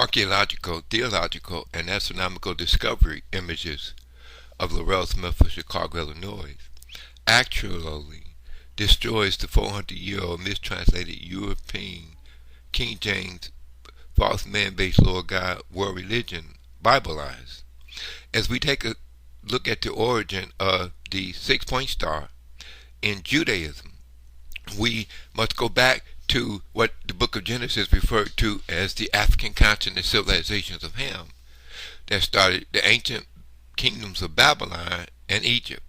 archaeological, theological, and astronomical discovery images of Laurel Smith of Chicago, Illinois, actually destroys the 400-year-old mistranslated European King James false man-based Lord God world religion, Babylonian. As we take a look at the origin of the 6-point star in Judaism, we must go back to what the book of Genesis referred to as the African continent civilizations of Ham that started the ancient kingdoms of Babylon and Egypt.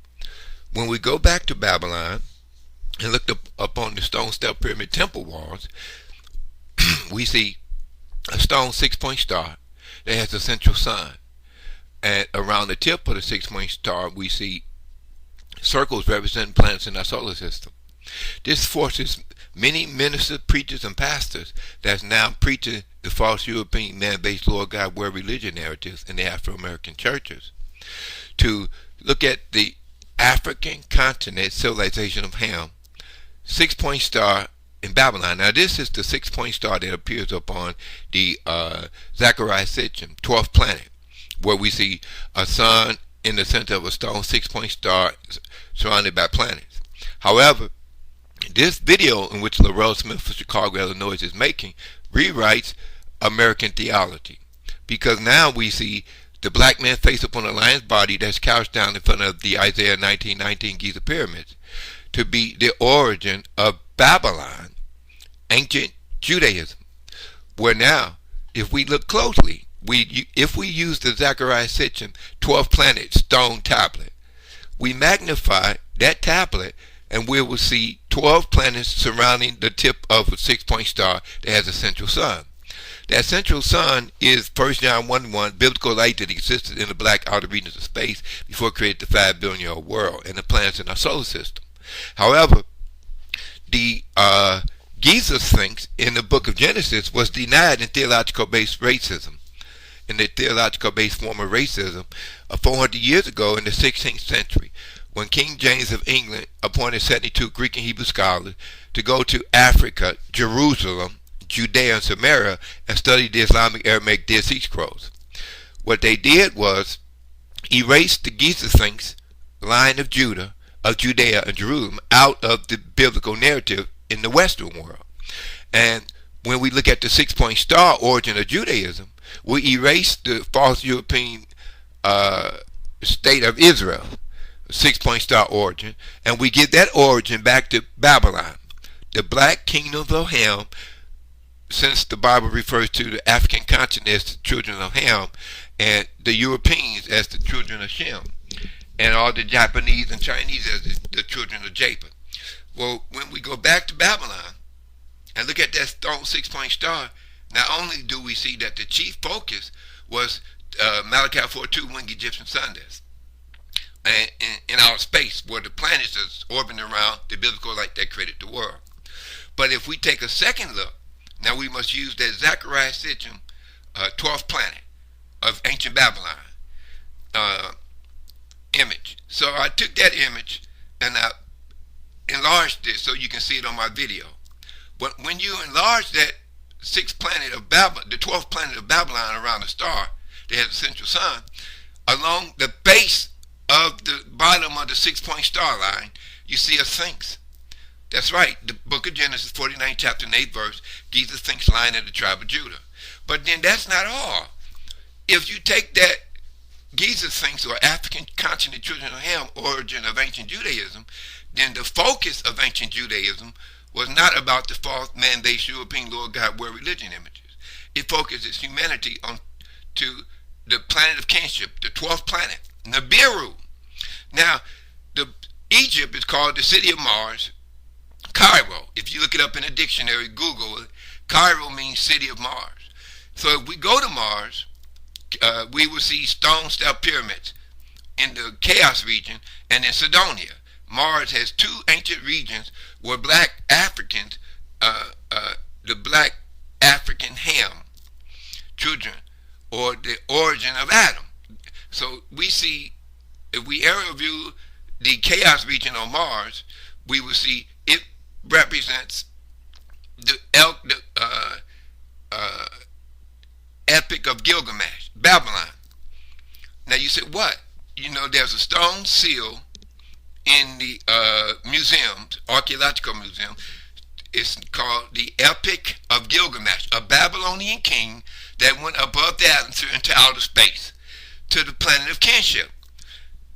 When we go back to Babylon and look up on the stone step pyramid temple walls, we see a stone 6-point star that has a central sun. And around the tip of the 6-point star, we see circles representing planets in our solar system. This forces many ministers, preachers, and pastors that's now preaching the false European man-based Lord God world religion narratives in the Afro-American churches to look at the African continent civilization of Ham, 6-point star in Babylon. Now this is the 6-point star that appears upon the ZACHARIAH Sitchin, 12th planet, where we see a sun in the center of a stone 6-point star surrounded by planets. However, this video in which Laurel Smith of Chicago, Illinois is making rewrites American theology, because now we see the black man face upon a lion's body that's couched down in front of the Isaiah 19:19 Giza pyramids to be the origin of Babylon, ancient Judaism, where now, if we look closely, if we use the ZACHARIAH Sitchin 12th planet stone tablet, we magnify that tablet and we will see 12 planets surrounding the tip of a 6-point star that has a central sun. That central sun is 1 John 1:1, biblical light that existed in the black outer regions of space before it created the 5 billion-year-old world and the planets in our solar system. However, the Giza Sphinx in the book of Genesis was denied in theological-based racism, in the theological-based form of racism 400 years ago in the 16th century, when King James of England appointed 72 Greek and Hebrew scholars to go to Africa, Jerusalem, Judea, and Samaria and study the Islamic Aramaic Dead Sea Scrolls. What they did was erase the Giza Sphinx, line of Judah, of Judea and Jerusalem, out of the biblical narrative in the Western world. And when we look at the 6-point star origin of Judaism, we erase the false European state of Israel, 6-point star origin, and we give that origin back to Babylon, the black kingdoms of Ham, since the Bible refers to the African continent as the children of Ham and the Europeans as the children of Shem, and all the Japanese and Chinese as the children of Japheth. Well, when we go back to Babylon and look at that stone 6-point star, not only do we see that the chief focus was Malachi 4:2 winged Egyptian sun disk in our space, where the planets is orbiting around the biblical light that created the world. But if we take a second look, now we must use that ZACHARIAH Sitchin 12th planet of ancient Babylon image. So I took that image and I enlarged it so you can see it on my video. But when you enlarge that 6th planet of Babylon, the 12th planet of Babylon around the star that has a central sun, along the base of the bottom of the 6-point star line, you see a Sphinx. That's right, the book of Genesis 49 chapter and 8 verse, Giza Sphinx line of the tribe of Judah. But then that's not all. If you take that Giza Sphinx, or African continent children of Ham, origin of ancient Judaism, then the focus of ancient Judaism was not about the false man-based European Lord God world religion images. It focuses humanity on to the planet of kinship, the 12th planet, NIBIRU. Now, Egypt is called the city of Mars, Cairo. If you look it up in a dictionary, Google it, Cairo means city of Mars. So if we go to Mars, we will see stone step pyramids in the Chaos region and in Sidonia. Mars has 2 ancient regions where black Africans, the black African Ham children, or the origin of Adam. So we see, if we aerial view the Chaos region on Mars, we will see it represents the epic Epic of Gilgamesh, Babylon. Now you said, what? You know, there's a stone seal in the museums, archaeological museum. It's called the Epic of Gilgamesh, a Babylonian king that went above the atmosphere into outer space to the planet of kinship.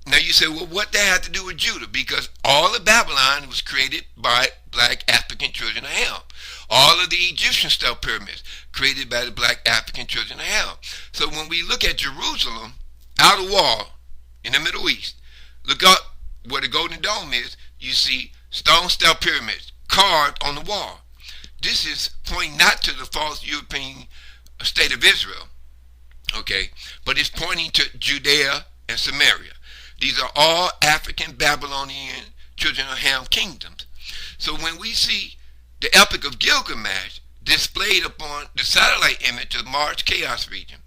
Now you say, well, what that had to do with Judah? Because all of Babylon was created by black African children of Ham. All of the Egyptian style pyramids created by the black African children of Ham. So when we look at Jerusalem, outer wall in the Middle East, look up where the Golden Dome is, you see stone style pyramids carved on the wall. This is pointing not to the false European state of Israel, okay, but it's pointing to Judea and Sumeria. These are all African Babylonian children of Ham kingdoms. So when we see the Epic of Gilgamesh displayed upon the satellite image of Mars Chaos region,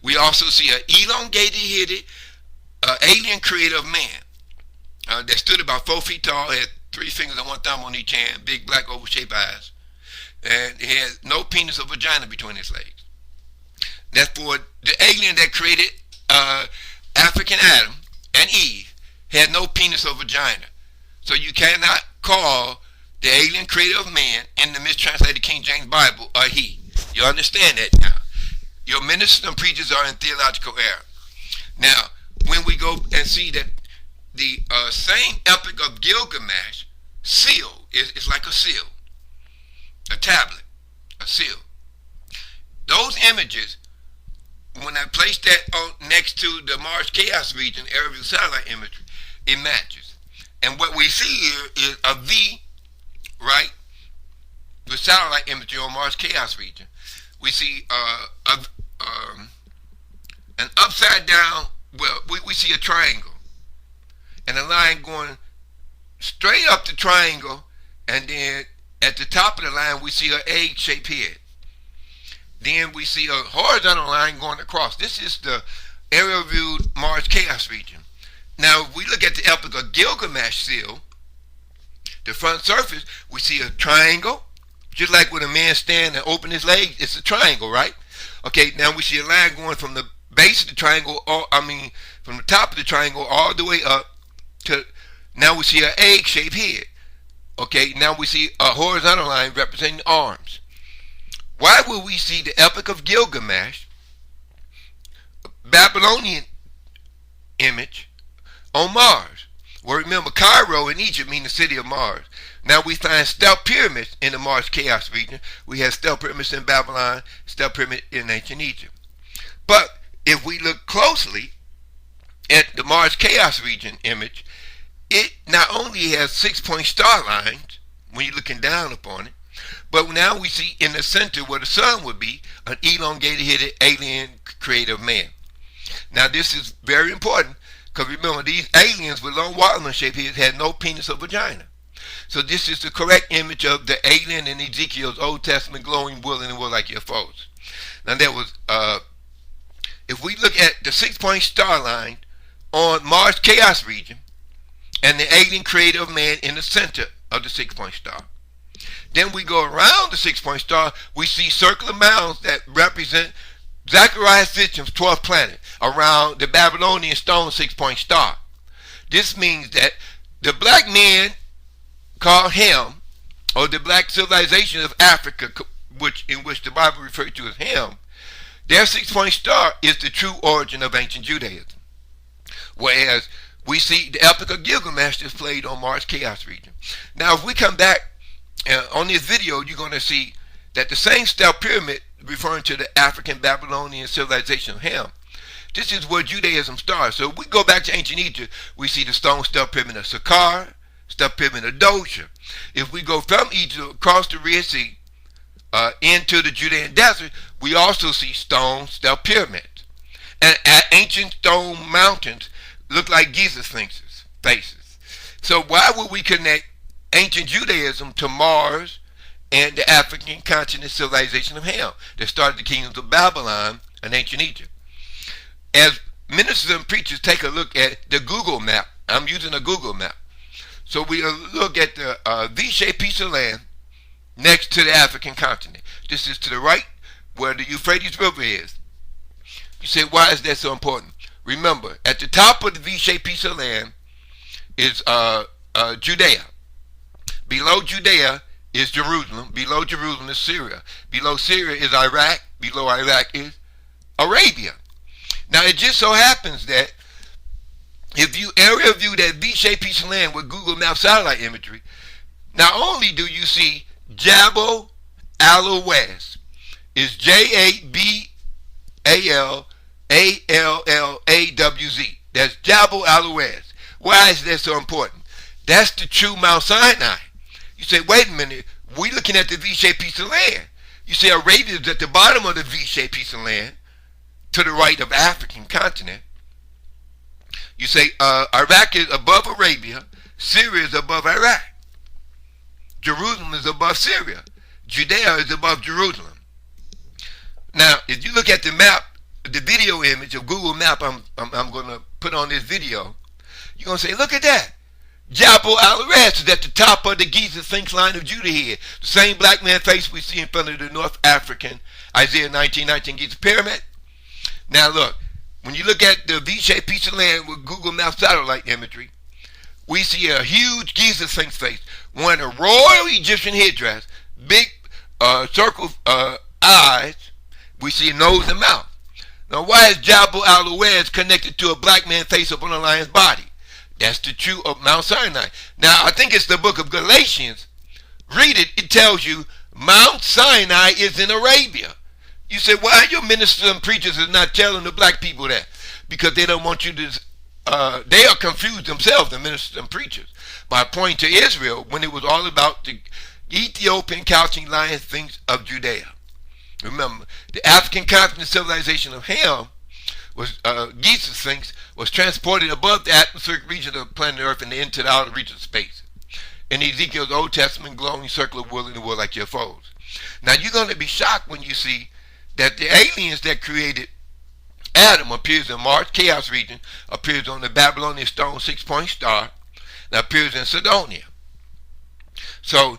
we also see an elongated alien creator of man that stood about 4 feet tall, had 3 fingers and 1 thumb on each hand, big black oval-shaped eyes, and he had no penis or vagina between his legs. That's for the alien that created African Adam and Eve, had no penis or vagina. So you cannot call the alien creator of man in the mistranslated King James Bible a he. You understand that now? Your ministers and preachers are in theological error. Now, when we go and see that the same Epic of Gilgamesh seal is like a seal, a tablet, a seal. Those images, when I place that on next to the Mars Chaos region, aerial satellite imagery, it matches. And what we see here is a V, right? The satellite imagery on Mars Chaos region. We see an upside down, well, we see a triangle. And a line going straight up the triangle, and then at the top of the line we see an egg-shaped head. Then we see a horizontal line going across. This is the aerial viewed Mars Chaos region. Now, if we look at the Epic of Gilgamesh seal, the front surface, we see a triangle, just like when a man stands and open his legs, it's a triangle, right? Okay, now we see a line going from the base of the triangle, from the top of the triangle all the way up to, now we see an egg-shaped head. Okay, now we see a horizontal line representing arms. Why would we see the Epic of Gilgamesh, Babylonian image, on Mars? Well, remember, Cairo in Egypt means the city of Mars. Now we find stealth pyramids in the Mars Chaos region. We have stealth pyramids in Babylon, stealth pyramid in ancient Egypt. But if we look closely at the Mars Chaos region image, it not only has 6-point star lines when you're looking down upon it, but now we see in the center where the sun would be an elongated headed alien creative man. Now this is very important, because remember, these aliens with long watermelon shaped heads had no penis or vagina. So this is the correct image of the alien in Ezekiel's Old Testament glowing wool and wool like UFOs. Now there was, if we look at the 6-point star line on Mars Chaos region and the alien creator of man in the center of the 6-point star, then we go around the 6-point star, we see circular mounds that represent ZACHARIAH SITCHINS12 planet around the Babylonian stone 6-point star. This means that the black men called Ham, or the black civilization of Africa, in which the Bible refers to as Ham, their 6-point star is the true origin of ancient Judaism. Whereas we see the Epic of Gilgamesh displayed on Mars Chaos region. Now if we come back on this video, you're going to see that the same stealth pyramid referring to the African Babylonian civilization of Ham, this is where Judaism starts. So if we go back to ancient Egypt, we see the stone stealth pyramid of Saqqara, stealth pyramid of Dosha. If we go from Egypt across the Red Sea into the Judean desert, we also see stone stealth pyramids. And ancient stone mountains look like Giza Sphinx's faces. So why would we connect ancient Judaism to Mars and the African continent civilization of Ham that started the kingdoms of Babylon and ancient Egypt? As ministers and preachers take a look at the Google map, I'm using a Google map. So we look at the V-shaped piece of land next to the African continent. This is to the right where the Euphrates River is. You say, why is that so important? Remember, at the top of the V-shaped piece of land is Judea. Below Judea is Jerusalem. Below Jerusalem is Syria. Below Syria is Iraq. Below Iraq is Arabia. Now, it just so happens that if you area view that V-shaped piece of land with Google Maps satellite imagery, not only do you see Jabal, ALLAWZ, is JABALALLAWZ. That's Jabal, ALLAWZ. Why is that so important? That's the true Mount Sinai. You say, wait a minute, we're looking at the V-shaped piece of land. You say Arabia is at the bottom of the V-shaped piece of land, to the right of the African continent. You say Iraq is above Arabia, Syria is above Iraq. Jerusalem is above Syria. Judea is above Jerusalem. Now, if you look at the map, the video image of Google Map I'm going to put on this video, you're going to say, look at that. Jabal, ALLAWZ is at the top of the Giza Sphinx line of Judah here. The same black man face we see in front of the North African Isaiah 19:19 Giza pyramid. Now look, when you look at the V-shaped piece of land with Google Maps satellite imagery, we see a huge Giza Sphinx face wearing a royal Egyptian headdress, big circle eyes. We see a nose and mouth. Now, why is Jabal, ALLAWZ connected to a black man face up on a lion's body? That's the true of Mount Sinai. Now, I think it's the book of Galatians. Read it. It tells you Mount Sinai is in Arabia. You say, why your ministers and preachers is not telling the black people that? Because they don't want you to, they are confused themselves, the ministers and preachers, by pointing to Israel when it was all about the Ethiopian couching lion sphinx of Judea. Remember, the African continent civilization of Ham was, Giza Sphinx was transported above the atmospheric region of planet Earth and into the outer reach of space. In Ezekiel's Old Testament glowing circle of wool in the world like UFOs. Now, you're going to be shocked when you see that the aliens that created Adam appears in Mars chaos region, appears on the Babylonian stone 6-point star, that appears in Sidonia. So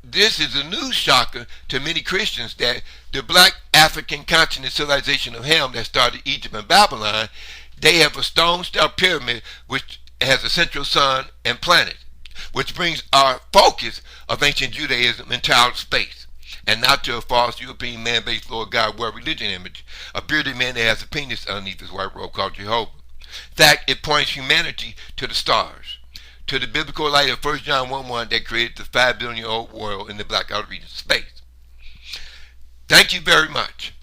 this is a news shocker to many Christians that the black African continent civilization of Ham that started Egypt and Babylon, they have a stone star pyramid which has a central sun and planet, which brings our focus of ancient Judaism into outer space, and not to a false European man-based Lord God world religion image, a bearded man that has a penis underneath his white robe called Jehovah. In fact, it points humanity to the stars, to the biblical light of 1 John 1:1 that created the 5 billion-year-old world in the black outer regions of space. Thank you very much.